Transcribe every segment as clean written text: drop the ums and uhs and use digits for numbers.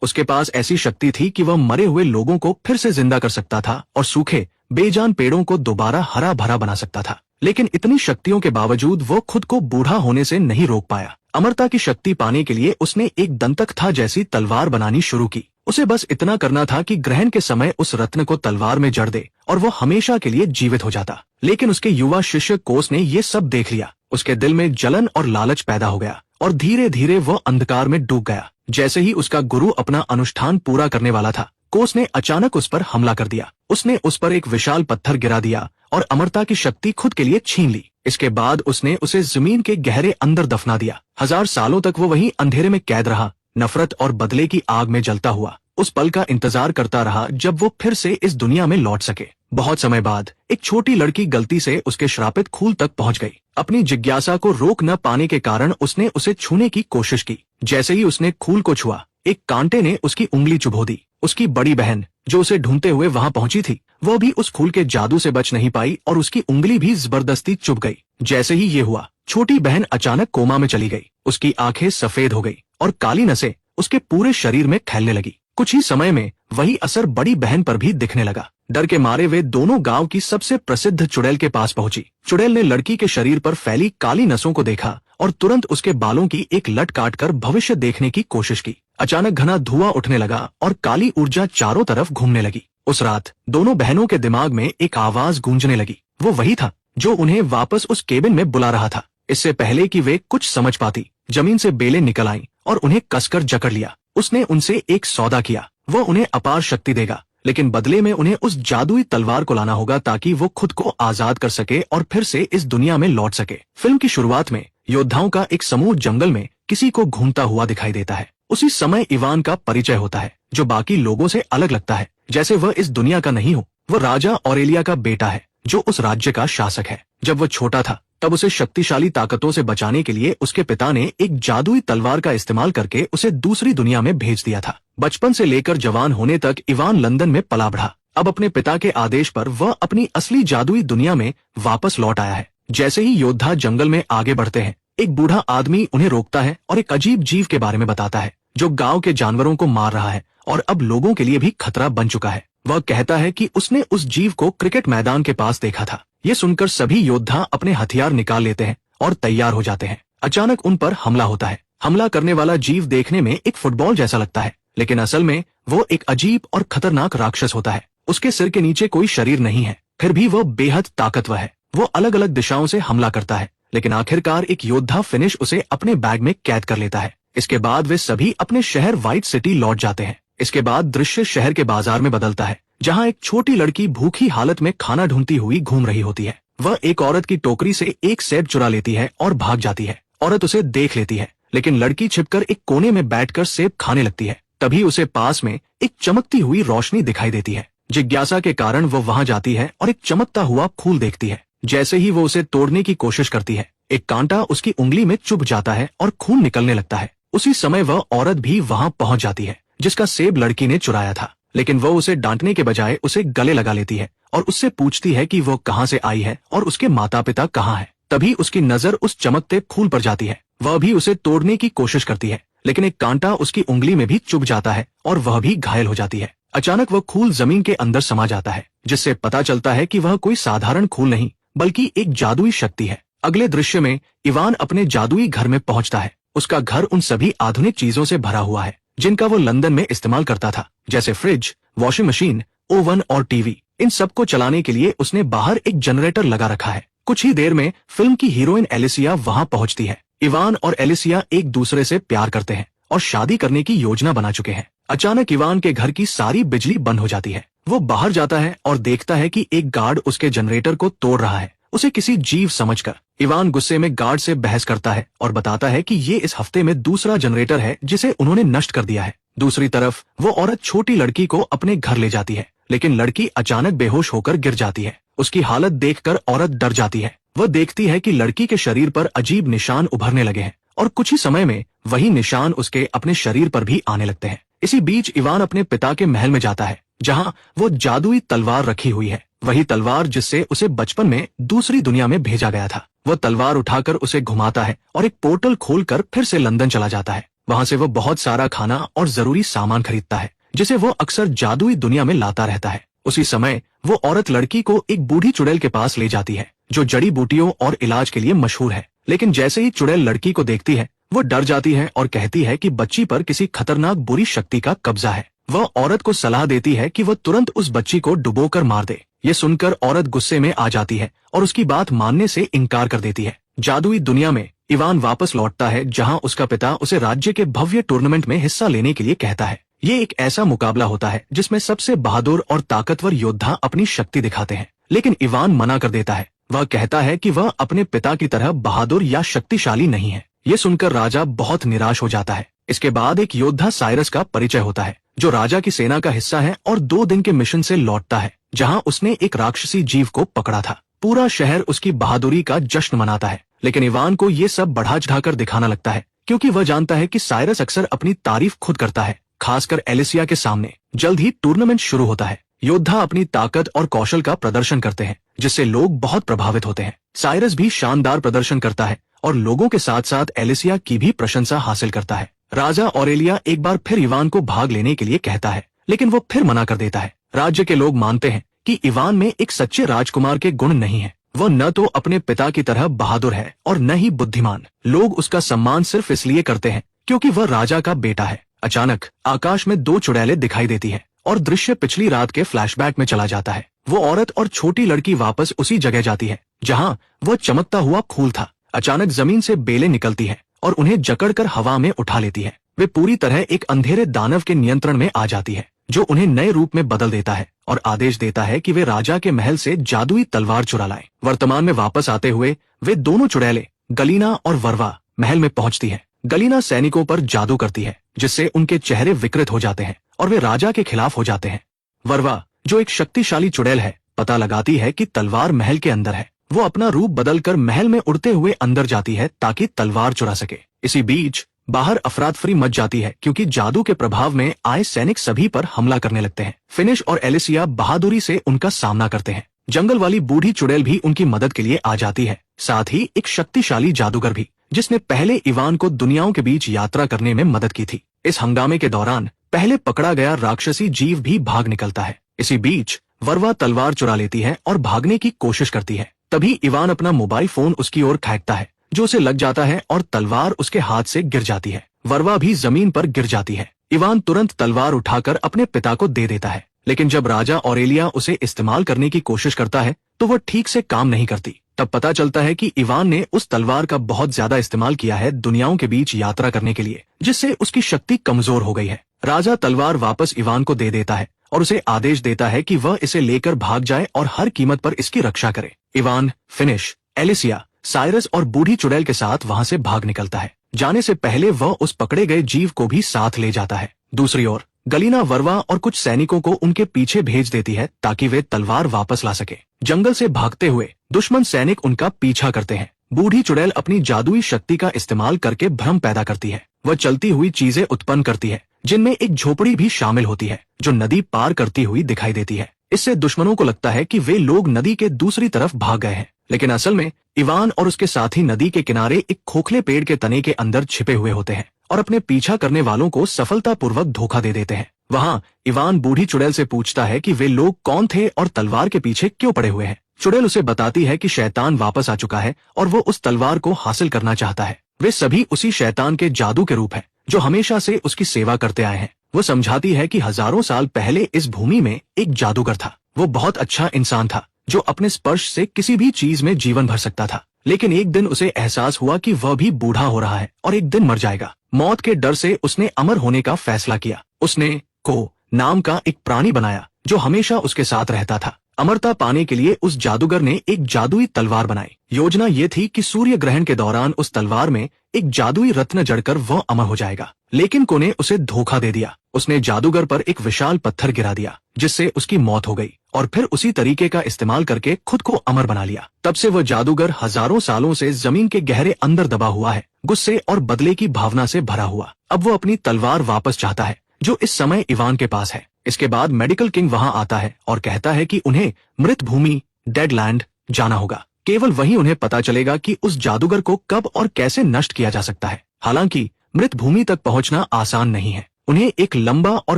उसके पास ऐसी शक्ति थी कि वह मरे हुए लोगों को फिर से जिंदा कर सकता था और सूखे बेजान पेड़ों को दोबारा हरा भरा बना सकता था। लेकिन इतनी शक्तियों के बावजूद वो खुद को बूढ़ा होने से नहीं रोक पाया। अमरता की शक्ति पाने के लिए उसने एक दंतकथा जैसी तलवार बनानी शुरू की। उसे बस इतना करना था कि ग्रहण के समय उस रत्न को तलवार में जड़ दे और वो हमेशा के लिए जीवित हो जाता। लेकिन उसके युवा शिष्य कोस ने ये सब देख लिया। उसके दिल में जलन और लालच पैदा हो गया और धीरे धीरे वो अंधकार में डूब गया। जैसे ही उसका गुरु अपना अनुष्ठान पूरा करने वाला था, कोस ने अचानक उस पर हमला कर दिया। उसने उस पर एक विशाल पत्थर गिरा दिया और अमरता की शक्ति खुद के लिए छीन ली। इसके बाद उसने उसे जमीन के गहरे अंदर दफना दिया। 1000 सालों तक वो वहीं अंधेरे में कैद रहा, नफरत और बदले की आग में जलता हुआ। उस पल का इंतजार करता रहा जब वो फिर से इस दुनिया में लौट सके। बहुत समय बाद एक छोटी लड़की गलती से उसके श्रापित खूल तक पहुंच गई। अपनी जिज्ञासा को रोक न पाने के कारण उसने उसे छूने की कोशिश की। जैसे ही उसने खूल को छुआ, एक कांटे ने उसकी उंगली चुभो दी। उसकी बड़ी बहन, जो उसे ढूंढते हुए वहां पहुंची थी, वो भी उस खूल के जादू से बच नहीं पाई और उसकी उंगली भी जबरदस्ती चुभ गई। जैसे ही ये हुआ, छोटी बहन अचानक कोमा में चली गई। उसकी आंखें सफेद हो गई और काली नसें उसके पूरे शरीर में फैलने लगी। कुछ ही समय में वही असर बड़ी बहन पर भी दिखने लगा। डर के मारे वे दोनों गांव की सबसे प्रसिद्ध चुड़ैल के पास पहुंची। चुड़ैल ने लड़की के शरीर पर फैली काली नसों को देखा और तुरंत उसके बालों की एक लट काटकर भविष्य देखने की कोशिश की। अचानक घना धुआं उठने लगा और काली ऊर्जा चारों तरफ घूमने लगी। उस रात दोनों बहनों के दिमाग में एक आवाज गूंजने लगी। वो वही था जो उन्हें वापस उस केबिन में बुला रहा था। इससे पहले कि वे कुछ समझ पाती, जमीन से बेलें निकल आईं और उन्हें कसकर जकड़ लिया। उसने उनसे एक सौदा किया। वो उन्हें अपार शक्ति देगा, लेकिन बदले में उन्हें उस जादुई तलवार को लाना होगा ताकि वो खुद को आजाद कर सके और फिर से इस दुनिया में लौट सके। फिल्म की शुरुआत में योद्धाओं का एक समूह जंगल में किसी को घूमता हुआ दिखाई देता है। उसी समय इवान का परिचय होता है, जो बाकी लोगों से अलग लगता है, जैसे वह इस दुनिया का नहीं हो। वो राजा ऑरेलिया का बेटा है, जो उस राज्य का शासक है। जब वो छोटा था, तब उसे शक्तिशाली ताकतों से बचाने के लिए उसके पिता ने एक जादुई तलवार का इस्तेमाल करके उसे दूसरी दुनिया में भेज दिया था। बचपन से लेकर जवान होने तक इवान लंदन में पला बढ़ा। अब अपने पिता के आदेश पर वह अपनी असली जादुई दुनिया में वापस लौट आया है। जैसे ही योद्धा जंगल में आगे बढ़ते हैं, एक बूढ़ा आदमी उन्हें रोकता है और एक अजीब जीव के बारे में बताता है, जो गांव के जानवरों को मार रहा है और अब लोगों के लिए भी खतरा बन चुका है। वह कहता है कि उसने उस जीव को क्रिकेट मैदान के पास देखा था। ये सुनकर सभी योद्धा अपने हथियार निकाल लेते हैं और तैयार हो जाते हैं। अचानक उन पर हमला होता है। हमला करने वाला जीव देखने में एक फुटबॉल जैसा लगता है, लेकिन असल में वो एक अजीब और खतरनाक राक्षस होता है। उसके सिर के नीचे कोई शरीर नहीं है, फिर भी वो बेहद ताकतवर है। वो अलग अलग दिशाओं से हमला करता है, लेकिन आखिरकार एक योद्धा फिनिश उसे अपने बैग में कैद कर लेता है। इसके बाद वे सभी अपने शहर व्हाइट सिटी लौट जाते हैं। इसके बाद दृश्य शहर के बाजार में बदलता है, जहाँ एक छोटी लड़की भूखी हालत में खाना ढूंढती हुई घूम रही होती है। वह एक औरत की टोकरी से एक सेब चुरा लेती है और भाग जाती है। औरत उसे देख लेती है, लेकिन लड़की छिपकर एक कोने में बैठकर सेब खाने लगती है। तभी उसे पास में एक चमकती हुई रोशनी दिखाई देती है। जिज्ञासा के कारण वो वहां जाती है और एक चमकता हुआ फूल देखती है। जैसे ही वो उसे तोड़ने की कोशिश करती है, एक कांटा उसकी उंगली में चुभ जाता है और खून निकलने लगता है। उसी समय वह औरत भी वहां पहुंच जाती है, जिसका सेब लड़की ने चुराया था। लेकिन वो उसे डांटने के बजाय उसे गले लगा लेती है और उससे पूछती है कि वो कहाँ से आई है और उसके माता पिता कहाँ हैं। तभी उसकी नजर उस चमकते फूल पर जाती है। वह भी उसे तोड़ने की कोशिश करती है, लेकिन एक कांटा उसकी उंगली में भी चुभ जाता है और वह भी घायल हो जाती है। अचानक वह खूल जमीन के अंदर समा जाता है, जिससे पता चलता है कि वह कोई साधारण खूल नहीं, बल्कि एक जादुई शक्ति है। अगले दृश्य में इवान अपने जादुई घर में पहुंचता है। उसका घर उन सभी आधुनिक चीजों से भरा हुआ है जिनका वो लंदन में इस्तेमाल करता था, जैसे फ्रिज, वॉशिंग मशीन, ओवन और टीवी। इन सबको चलाने के लिए उसने बाहर एक जनरेटर लगा रखा है। कुछ ही देर में फिल्म की हीरोइन एलिसिया वहां पहुंचती है। इवान और एलिसिया एक दूसरे से प्यार करते हैं और शादी करने की योजना बना चुके हैं। अचानक इवान के घर की सारी बिजली बंद हो जाती है। वो बाहर जाता है और देखता है कि एक गार्ड उसके जनरेटर को तोड़ रहा है, उसे किसी जीव समझकर। इवान गुस्से में गार्ड से बहस करता है और बताता है कि ये इस हफ्ते में दूसरा जनरेटर है जिसे उन्होंने नष्ट कर दिया है। दूसरी तरफ वो औरत छोटी लड़की को अपने घर ले जाती है, लेकिन लड़की अचानक बेहोश होकर गिर जाती है। उसकी हालत देखकर औरत डर जाती है। वह देखती है कि लड़की के शरीर पर अजीब निशान उभरने लगे हैं और कुछ ही समय में वही निशान उसके अपने शरीर पर भी आने लगते हैं। इसी बीच इवान अपने पिता के महल में जाता है, जहां वो जादुई तलवार रखी हुई है, वही तलवार जिससे उसे बचपन में दूसरी दुनिया में भेजा गया था। वह तलवार उठाकर उसे घुमाता है और एक पोर्टल खोलकर फिर से लंदन चला जाता है। वहां से वो बहुत सारा खाना और जरूरी सामान खरीदता है जिसे वो अक्सर जादुई दुनिया में लाता रहता है। उसी समय वो औरत लड़की को एक बूढ़ी चुड़ैल के पास ले जाती है जो जड़ी बूटियों और इलाज के लिए मशहूर है। लेकिन जैसे ही चुड़ैल लड़की को देखती है वो डर जाती है और कहती है कि बच्ची पर किसी खतरनाक बुरी शक्ति का कब्जा है। वह औरत को सलाह देती है कि वह तुरंत उस बच्ची को डुबोकर मार दे। ये सुनकर औरत गुस्से में आ जाती है और उसकी बात मानने से इनकार कर देती है। जादुई दुनिया में इवान वापस लौटता है जहां उसका पिता उसे राज्य के भव्य टूर्नामेंट में हिस्सा लेने के लिए कहता है। ये एक ऐसा मुकाबला होता है जिसमें सबसे बहादुर और ताकतवर योद्धा अपनी शक्ति दिखाते हैं, लेकिन इवान मना कर देता है। वह कहता है कि वह अपने पिता की तरह बहादुर या शक्तिशाली नहीं है। ये सुनकर राजा बहुत निराश हो जाता है। इसके बाद एक योद्धा साइरस का परिचय होता है जो राजा की सेना का हिस्सा है और 2 दिन के मिशन से लौटता है जहां उसने एक राक्षसी जीव को पकड़ा था। पूरा शहर उसकी बहादुरी का जश्न मनाता है, लेकिन इवान को ये सब बढ़ा चढ़ाकर दिखाना लगता है क्योंकि वह जानता है कि साइरस अक्सर अपनी तारीफ खुद करता है, खासकर एलिसिया के सामने। जल्द ही टूर्नामेंट शुरू होता है। योद्धा अपनी ताकत और कौशल का प्रदर्शन करते हैं जिससे लोग बहुत प्रभावित होते हैं। साइरस भी शानदार प्रदर्शन करता है और लोगों के साथ साथ एलिसिया की भी प्रशंसा हासिल करता है। राजा ऑरेलिया एक बार फिर इवान को भाग लेने के लिए कहता है, लेकिन वो फिर मना कर देता है। राज्य के लोग मानते हैं कि इवान में एक सच्चे राजकुमार के गुण नहीं है। वो न तो अपने पिता की तरह बहादुर है और न ही बुद्धिमान। लोग उसका सम्मान सिर्फ इसलिए करते हैं क्योंकि वह राजा का बेटा है। अचानक आकाश में 2 चुड़ैलें दिखाई देती है और दृश्य पिछली रात के फ्लैशबैक में चला जाता है। वो औरत और छोटी लड़की वापस उसी जगह जाती है जहां वो चमकता हुआ फूल था। अचानक जमीन से बेलें निकलती है और उन्हें जकड़कर हवा में उठा लेती है। वे पूरी तरह एक अंधेरे दानव के नियंत्रण में आ जाती है जो उन्हें नए रूप में बदल देता है और आदेश देता है कि वे राजा के महल से जादुई तलवार चुरा लाएं। वर्तमान में वापस आते हुए वे दोनों चुड़ैलें गलीना और वर्वा महल में पहुंचती है। गलीना सैनिकों पर जादू करती है जिससे उनके चेहरे विकृत हो जाते हैं और वे राजा के खिलाफ हो जाते हैं। वर्वा, जो एक शक्तिशाली चुड़ैल है, पता लगाती है कि तलवार महल के अंदर है। वो अपना रूप बदलकर महल में उड़ते हुए अंदर जाती है ताकि तलवार चुरा सके। इसी बीच बाहर अफरातफरी मच जाती है क्योंकि जादू के प्रभाव में आए सैनिक सभी पर हमला करने लगते हैं। फिनिश और एलिसिया बहादुरी से उनका सामना करते हैं। जंगल वाली बूढ़ी चुड़ैल भी उनकी मदद के लिए आ जाती है, साथ ही एक शक्तिशाली जादूगर भी जिसने पहले इवान को दुनियाओं के बीच यात्रा करने में मदद की थी। इस हंगामे के दौरान पहले पकड़ा गया राक्षसी जीव भी भाग निकलता है। इसी बीच वर्वा तलवार चुरा लेती है और भागने की कोशिश करती है। तभी इवान अपना मोबाइल फोन उसकी ओर फेंकता है जो उसे लग जाता है और तलवार उसके हाथ से गिर जाती है। वर्वा भी जमीन पर गिर जाती है। इवान तुरंत तलवार उठाकर अपने पिता को दे देता है, लेकिन जब राजा ऑरेलिया उसे इस्तेमाल करने की कोशिश करता है तो वह ठीक से काम नहीं करती। तब पता चलता है कि इवान ने उस तलवार का बहुत ज्यादा इस्तेमाल किया है दुनियाओं के बीच यात्रा करने के लिए, जिससे उसकी शक्ति कमजोर हो गई है। राजा तलवार वापस इवान को दे देता है और उसे आदेश देता है कि वह इसे लेकर भाग जाए और हर कीमत पर इसकी रक्षा करे। इवान, फिनिश, एलिसिया, साइरस और बूढ़ी चुड़ैल के साथ वहां से भाग निकलता है। जाने से पहले वह उस पकड़े गए जीव को भी साथ ले जाता है। दूसरी ओर गलीना वर्वा और कुछ सैनिकों को उनके पीछे भेज देती है ताकि वे तलवार वापस ला सके। जंगल से भागते हुए दुश्मन सैनिक उनका पीछा करते हैं। बूढ़ी चुड़ैल अपनी जादुई शक्ति का इस्तेमाल करके भ्रम पैदा करती है। वह चलती हुई चीजें उत्पन्न करती है जिनमें एक झोपड़ी भी शामिल होती है जो नदी पार करती हुई दिखाई देती है। इससे दुश्मनों को लगता है कि वे लोग नदी के दूसरी तरफ भाग गए हैं, लेकिन असल में इवान और उसके साथी नदी के किनारे एक खोखले पेड़ के तने के अंदर छिपे हुए होते हैं और अपने पीछा करने वालों को सफलतापूर्वक धोखा दे देते हैं। वहां इवान बूढ़ी चुड़ैल से पूछता है कि वे लोग कौन थे और तलवार के पीछे क्यों पड़े हुए हैं। चुड़ैल उसे बताती है कि शैतान वापस आ चुका है और वो उस तलवार को हासिल करना चाहता है। वे सभी उसी शैतान के जादू के रूप हैं जो हमेशा से उसकी सेवा करते आए हैं। वो समझाती है कि हजारों साल पहले इस भूमि में एक जादूगर था। वो बहुत अच्छा इंसान था जो अपने स्पर्श से किसी भी चीज में जीवन भर सकता था, लेकिन एक दिन उसे एहसास हुआ कि वह भी बूढ़ा हो रहा है और एक दिन मर जाएगा। मौत के डर से उसने अमर होने का फैसला किया। उसने को नाम का एक प्राणी बनाया जो हमेशा उसके साथ रहता था। अमरता पाने के लिए उस जादूगर ने एक जादुई तलवार बनाई। योजना ये थी कि सूर्य ग्रहण के दौरान उस तलवार में एक जादुई रत्न जड़कर वह अमर हो जाएगा, लेकिन को ने उसे धोखा दे दिया। उसने जादूगर पर एक विशाल पत्थर गिरा दिया जिससे उसकी मौत हो गई और फिर उसी तरीके का इस्तेमाल करके खुद को अमर बना लिया। तब से वह जादूगर हजारों सालों से जमीन के गहरे अंदर दबा हुआ है, गुस्से और बदले की भावना से भरा हुआ। अब वो अपनी तलवार वापस चाहता है जो इस समय इवान के पास है। इसके बाद मेडिकल किंग वहां आता है और कहता है कि उन्हें मृत भूमि डेडलैंड जाना होगा। केवल वहीं उन्हें पता चलेगा कि उस जादूगर को कब और कैसे नष्ट किया जा सकता है। हालांकि मृत भूमि तक पहुंचना आसान नहीं है। उन्हें एक लंबा और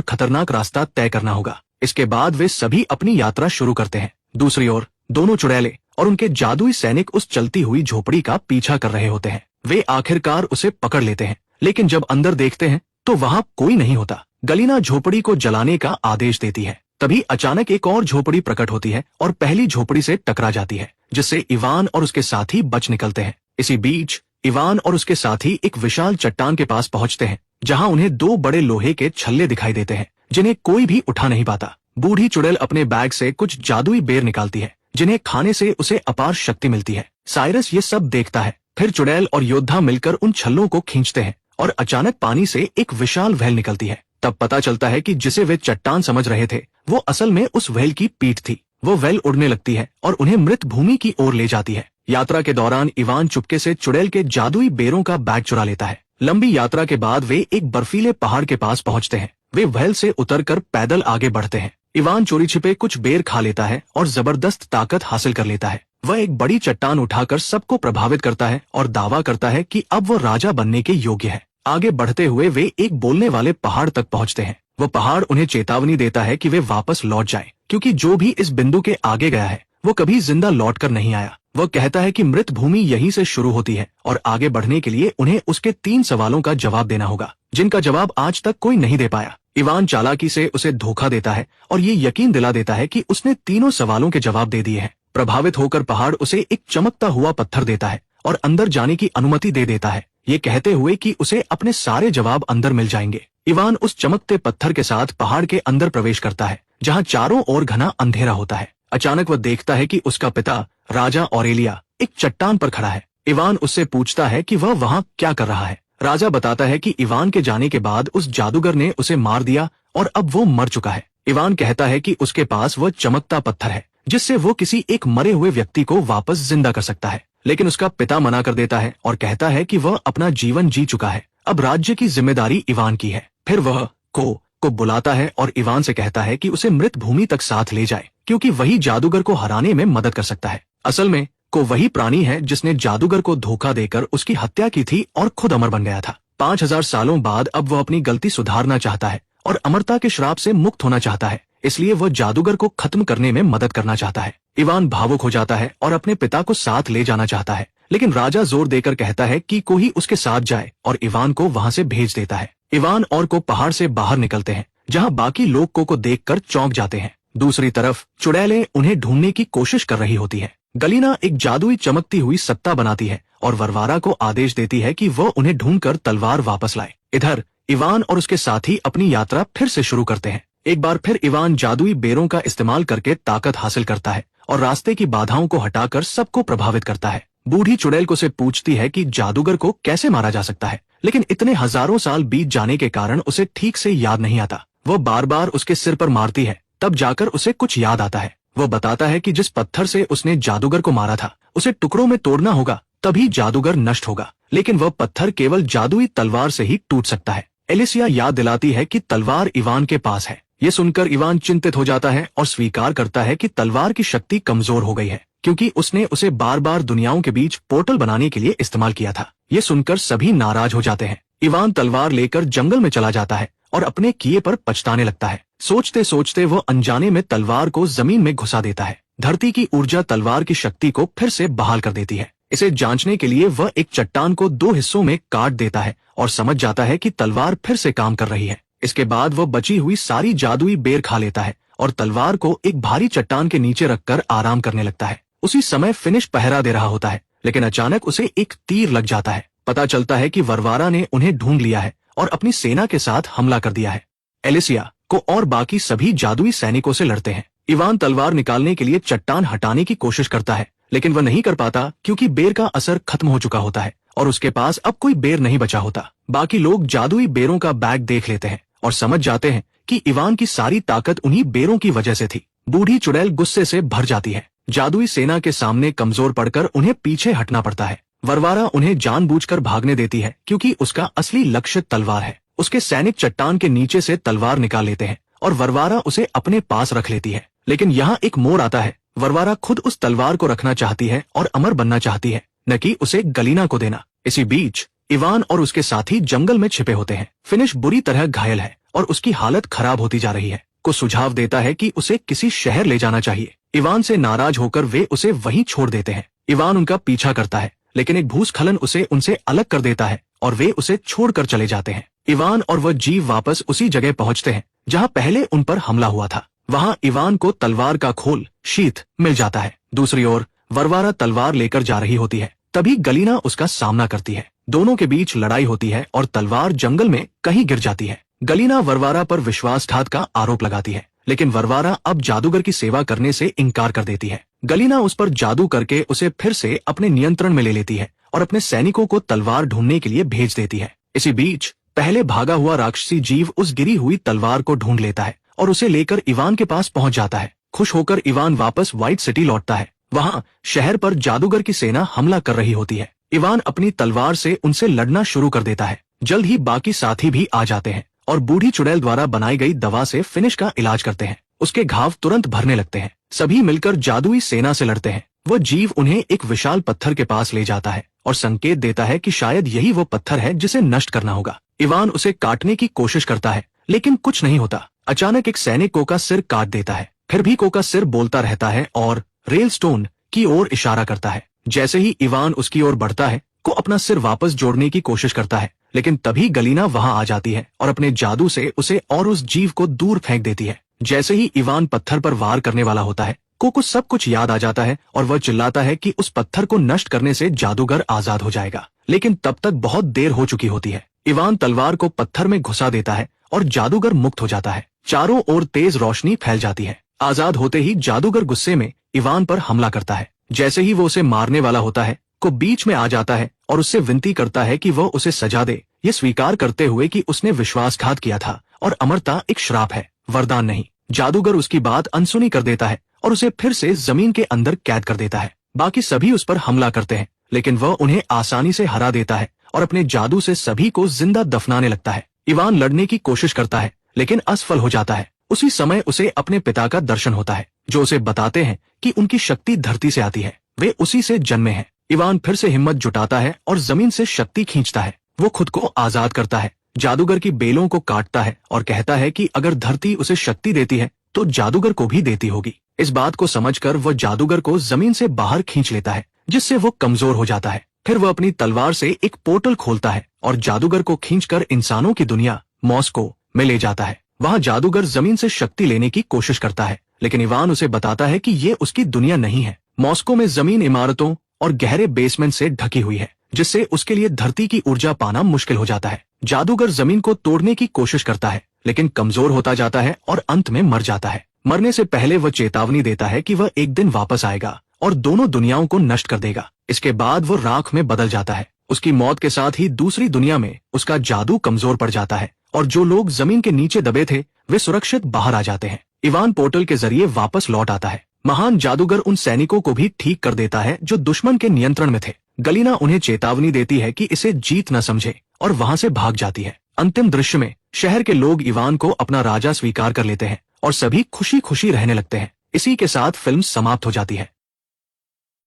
खतरनाक रास्ता तय करना होगा। इसके बाद वे सभी अपनी यात्रा शुरू करते हैं। दूसरी ओर दोनों चुड़ैले और उनके जादुई सैनिक उस चलती हुई झोपड़ी का पीछा कर रहे होते हैं। वे आखिरकार उसे पकड़ लेते हैं, लेकिन जब अंदर देखते हैं तो वहां कोई नहीं होता। गलीना झोपड़ी को जलाने का आदेश देती है। तभी अचानक एक और झोपड़ी प्रकट होती है और पहली झोपड़ी से टकरा जाती है, जिससे इवान और उसके साथी बच निकलते हैं। इसी बीच इवान और उसके साथी एक विशाल चट्टान के पास पहुंचते हैं, जहां उन्हें दो बड़े लोहे के छल्ले दिखाई देते हैं, जिन्हें कोई भी उठा नहीं पाता। बूढ़ी चुड़ैल अपने बैग से कुछ जादुई बेर निकालती है, जिन्हें खाने से उसे अपार शक्ति मिलती है। साइरस ये सब देखता है। फिर चुड़ैल और योद्धा मिलकर उन छल्लों को खींचते हैं और अचानक पानी से एक विशाल व्हेल निकलती है। तब पता चलता है कि जिसे वे चट्टान समझ रहे थे वो असल में उस व्हेल की पीठ थी। वो व्हेल उड़ने लगती है और उन्हें मृत भूमि की ओर ले जाती है। यात्रा के दौरान इवान चुपके से चुड़ैल के जादुई बेरों का बैग चुरा लेता है। लंबी यात्रा के बाद वे एक बर्फीले पहाड़ के पास पहुंचते हैं। वे व्हेल से उतरकर पैदल आगे बढ़ते हैं। इवान चोरी छिपे कुछ बेर खा लेता है और जबरदस्त ताकत हासिल कर लेता है। वह एक बड़ी चट्टान उठाकर सबको प्रभावित करता है और दावा करता है कि अब वो राजा बनने के योग्य है। आगे बढ़ते हुए वे एक बोलने वाले पहाड़ तक पहुंचते हैं। वो पहाड़ उन्हें चेतावनी देता है कि वे वापस लौट जाएं, क्योंकि जो भी इस बिंदु के आगे गया है वो कभी जिंदा लौटकर नहीं आया। वह कहता है कि मृत भूमि यहीं से शुरू होती है और आगे बढ़ने के लिए उन्हें उसके 3 सवालों का जवाब देना होगा, जिनका जवाब आज तक कोई नहीं दे पाया। इवान चालाकी से उसे धोखा देता है और ये यकीन दिला देता है कि उसने तीनों सवालों के जवाब दे दिए हैं। प्रभावित होकर पहाड़ उसे एक चमकता हुआ पत्थर देता है और अंदर जाने की अनुमति दे देता है, ये कहते हुए कि उसे अपने सारे जवाब अंदर मिल जाएंगे। इवान उस चमकते पत्थर के साथ पहाड़ के अंदर प्रवेश करता है, जहां चारों ओर घना अंधेरा होता है। अचानक वह देखता है कि उसका पिता राजा ऑरेलिया एक चट्टान पर खड़ा है। इवान उससे पूछता है कि वह वहां क्या कर रहा है। राजा बताता है कि इवान के जाने के बाद उस जादूगर ने उसे मार दिया और अब वो मर चुका है। इवान कहता है कि उसके पास वह चमकता पत्थर है, जिससे वो किसी एक मरे हुए व्यक्ति को वापस जिंदा कर सकता है। लेकिन उसका पिता मना कर देता है और कहता है कि वह अपना जीवन जी चुका है, अब राज्य की जिम्मेदारी इवान की है। फिर वह को बुलाता है और इवान से कहता है कि उसे मृत भूमि तक साथ ले जाए, क्योंकि वही जादूगर को हराने में मदद कर सकता है। असल में को वही प्राणी है जिसने जादूगर को धोखा देकर उसकी हत्या की थी और खुद अमर बन गया था। 5000 सालों बाद अब वह अपनी गलती सुधारना चाहता है और अमरता के श्राप से मुक्त होना चाहता है, इसलिए वह जादूगर को खत्म करने में मदद करना चाहता है। इवान भावुक हो जाता है और अपने पिता को साथ ले जाना चाहता है, लेकिन राजा जोर देकर कहता है कि कोई उसके साथ जाए और इवान को वहां से भेज देता है। इवान और को पहाड़ से बाहर निकलते हैं, जहां बाकी लोग को देखकर चौंक जाते हैं। दूसरी तरफ चुड़ैलें उन्हें ढूंढने की कोशिश कर रही होती है। गलीना एक जादुई चमकती हुई सत्ता बनाती है और वरवारा को आदेश देती है कि वह उन्हें ढूंढकर तलवार वापस लाए। इधर इवान और उसके साथी अपनी यात्रा फिर से शुरू करते हैं। एक बार फिर इवान जादुई बेरों का इस्तेमाल करके ताकत हासिल करता है और रास्ते की बाधाओं को हटाकर सबको प्रभावित करता है। बूढ़ी चुड़ैल को से पूछती है कि जादूगर को कैसे मारा जा सकता है, लेकिन इतने हजारों साल बीत जाने के कारण उसे ठीक से याद नहीं आता। वह बार बार उसके सिर पर मारती है, तब जाकर उसे कुछ याद आता है। वह बताता है कि जिस पत्थर से उसने जादूगर को मारा था उसे टुकड़ों में तोड़ना होगा, तभी जादूगर नष्ट होगा, लेकिन वह पत्थर केवल जादुई तलवार से ही टूट सकता है। एलिसिया याद दिलाती है कि तलवार इवान के पास है। ये सुनकर इवान चिंतित हो जाता है और स्वीकार करता है कि तलवार की शक्ति कमजोर हो गई है, क्योंकि उसने उसे बार बार दुनियाओं के बीच पोर्टल बनाने के लिए इस्तेमाल किया था। ये सुनकर सभी नाराज हो जाते हैं। इवान तलवार लेकर जंगल में चला जाता है और अपने किए पर पछताने लगता है। सोचते सोचते वो अनजाने में तलवार को जमीन में घुसा देता है। धरती की ऊर्जा तलवार की शक्ति को फिर से बहाल कर देती है। इसे जांचने के लिए वह एक चट्टान को 2 हिस्सों में काट देता है और समझ जाता है कि तलवार फिर से काम कर रही है। इसके बाद वह बची हुई सारी जादुई बेर खा लेता है और तलवार को एक भारी चट्टान के नीचे रखकर आराम करने लगता है। उसी समय फिनिश पहरा दे रहा होता है, लेकिन अचानक उसे एक तीर लग जाता है। पता चलता है कि वरवारा ने उन्हें ढूंढ लिया है और अपनी सेना के साथ हमला कर दिया है। एलिसिया को और बाकी सभी जादुई सैनिकों से लड़ते हैं। इवान तलवार निकालने के लिए चट्टान हटाने की कोशिश करता है, लेकिन वह नहीं कर पाता क्योंकि बेर का असर खत्म हो चुका होता है और उसके पास अब कोई बेर नहीं बचा होता। बाकी लोग जादुई बेरों का बैग देख लेते हैं और समझ जाते हैं कि इवान की सारी ताकत उन्हीं बेरों की वजह से थी। बूढ़ी चुड़ैल गुस्से से भर जाती है। जादुई सेना के सामने कमजोर पड़कर उन्हें पीछे हटना पड़ता है। वरवारा उन्हें जानबूझकर भागने देती है क्योंकि उसका असली लक्ष्य तलवार है। उसके सैनिक चट्टान के नीचे से तलवार निकाल लेते हैं और वरवारा उसे अपने पास रख लेती है। लेकिन यहाँ एक मोड़ आता है। वरवारा खुद उस तलवार को रखना चाहती है और अमर बनना चाहती है, न कि उसे गलीना को देना। इसी बीच इवान और उसके साथी जंगल में छिपे होते हैं। फिनिश बुरी तरह घायल है और उसकी हालत खराब होती जा रही है। को सुझाव देता है कि उसे किसी शहर ले जाना चाहिए। इवान से नाराज होकर वे उसे वहीं छोड़ देते हैं। इवान उनका पीछा करता है, लेकिन एक भूस्खलन उसे उनसे अलग कर देता है और वे उसे छोड़कर चले जाते हैं। इवान और वह जीव वापस उसी जगह पहुंचते हैं जहां पहले उन पर हमला हुआ था। वहां इवान को तलवार का खोल शीथ मिल जाता है। दूसरी ओर वरवारा तलवार लेकर जा रही होती है। तभी गलीना उसका सामना करती है। दोनों के बीच लड़ाई होती है और तलवार जंगल में कहीं गिर जाती है। गलीना वरवारा पर विश्वासघात का आरोप लगाती है, लेकिन वरवारा अब जादूगर की सेवा करने से इनकार कर देती है। गलीना उस पर जादू करके उसे फिर से अपने नियंत्रण में ले लेती है और अपने सैनिकों को तलवार ढूंढने के लिए भेज देती है। इसी बीच पहले भागा हुआ राक्षसी जीव उस गिरी हुई तलवार को ढूंढ लेता है और उसे लेकर इवान के पास पहुंच जाता है। खुश होकर इवान वापस व्हाइट सिटी लौटता है। वहां शहर पर जादूगर की सेना हमला कर रही होती है। इवान अपनी तलवार से उनसे लड़ना शुरू कर देता है। जल्द ही बाकी साथी भी आ जाते हैं और बूढ़ी चुड़ैल द्वारा बनाई गई दवा से फिनिश का इलाज करते हैं। उसके घाव तुरंत भरने लगते हैं। सभी मिलकर जादुई सेना से लड़ते हैं। वह जीव उन्हें एक विशाल पत्थर के पास ले जाता है और संकेत देता है कि शायद यही वो पत्थर है जिसे नष्ट करना होगा। इवान उसे काटने की कोशिश करता है, लेकिन कुछ नहीं होता। अचानक एक सैनिक को का सिर काट देता है। फिर भी को का सिर बोलता रहता है और रेलस्टोन की ओर इशारा करता है। जैसे ही इवान उसकी ओर बढ़ता है, को अपना सिर वापस जोड़ने की कोशिश करता है, लेकिन तभी गलीना वहां आ जाती है और अपने जादू से उसे और उस जीव को दूर फेंक देती है। जैसे ही इवान पत्थर पर वार करने वाला होता है, को सब कुछ याद आ जाता है और वह चिल्लाता है कि उस पत्थर को नष्ट करने से जादूगर आजाद हो जाएगा। लेकिन तब तक बहुत देर हो चुकी होती है। इवान तलवार को पत्थर में घुसा देता है और जादूगर मुक्त हो जाता है। चारों ओर तेज रोशनी फैल जाती है। आजाद होते ही जादूगर गुस्से में इवान पर हमला करता है। जैसे ही वो उसे मारने वाला होता है, को बीच में आ जाता है और उससे विनती करता है कि वह उसे सजा दे, ये स्वीकार करते हुए कि उसने विश्वासघात किया था और अमरता एक श्राप है, वरदान नहीं। जादूगर उसकी बात अनसुनी कर देता है और उसे फिर से जमीन के अंदर कैद कर देता है। बाकी सभी उस पर हमला करते हैं, लेकिन वह उन्हें आसानी से हरा देता है और अपने जादू से सभी को जिंदा दफनाने लगता है। इवान लड़ने की कोशिश करता है, लेकिन असफल हो जाता है। उसी समय उसे अपने पिता का दर्शन होता है, जो उसे बताते हैं कि उनकी शक्ति धरती से आती है, वे उसी से जन्मे हैं। इवान फिर से हिम्मत जुटाता है और जमीन से शक्ति खींचता है। वो खुद को आजाद करता है, जादूगर की बेलों को काटता है और कहता है कि अगर धरती उसे शक्ति देती है तो जादूगर को भी देती होगी। इस बात को समझकर वह जादूगर को जमीन से बाहर खींच लेता है, जिससे वो कमजोर हो जाता है। फिर वह अपनी तलवार से एक पोर्टल खोलता है और जादूगर को खींचकर इंसानों की दुनिया मॉस्को में ले जाता है। वहां जादूगर जमीन से शक्ति लेने की कोशिश करता है, लेकिन इवान उसे बताता है कि ये उसकी दुनिया नहीं है। मॉस्को में जमीन इमारतों और गहरे बेसमेंट से ढकी हुई है, जिससे उसके लिए धरती की ऊर्जा पाना मुश्किल हो जाता है। जादूगर जमीन को तोड़ने की कोशिश करता है, लेकिन कमजोर होता जाता है और अंत में मर जाता है। मरने से पहले वह चेतावनी देता है कि वह एक दिन वापस आएगा और दोनों दुनियाओं को नष्ट कर देगा। इसके बाद वो राख में बदल जाता है। उसकी मौत के साथ ही दूसरी दुनिया में उसका जादू कमजोर पड़ जाता है और जो लोग जमीन के नीचे दबे थे वे सुरक्षित बाहर आ जाते हैं। इवान पोर्टल के जरिए वापस लौट आता है। महान जादूगर उन सैनिकों को भी ठीक कर देता है जो दुश्मन के नियंत्रण में थे। गलीना उन्हें चेतावनी देती है कि इसे जीत न समझे और वहां से भाग जाती है। अंतिम दृश्य में शहर के लोग इवान को अपना राजा स्वीकार कर लेते हैं और सभी खुशी खुशी रहने लगते हैं। इसी के साथ फिल्म समाप्त हो जाती है।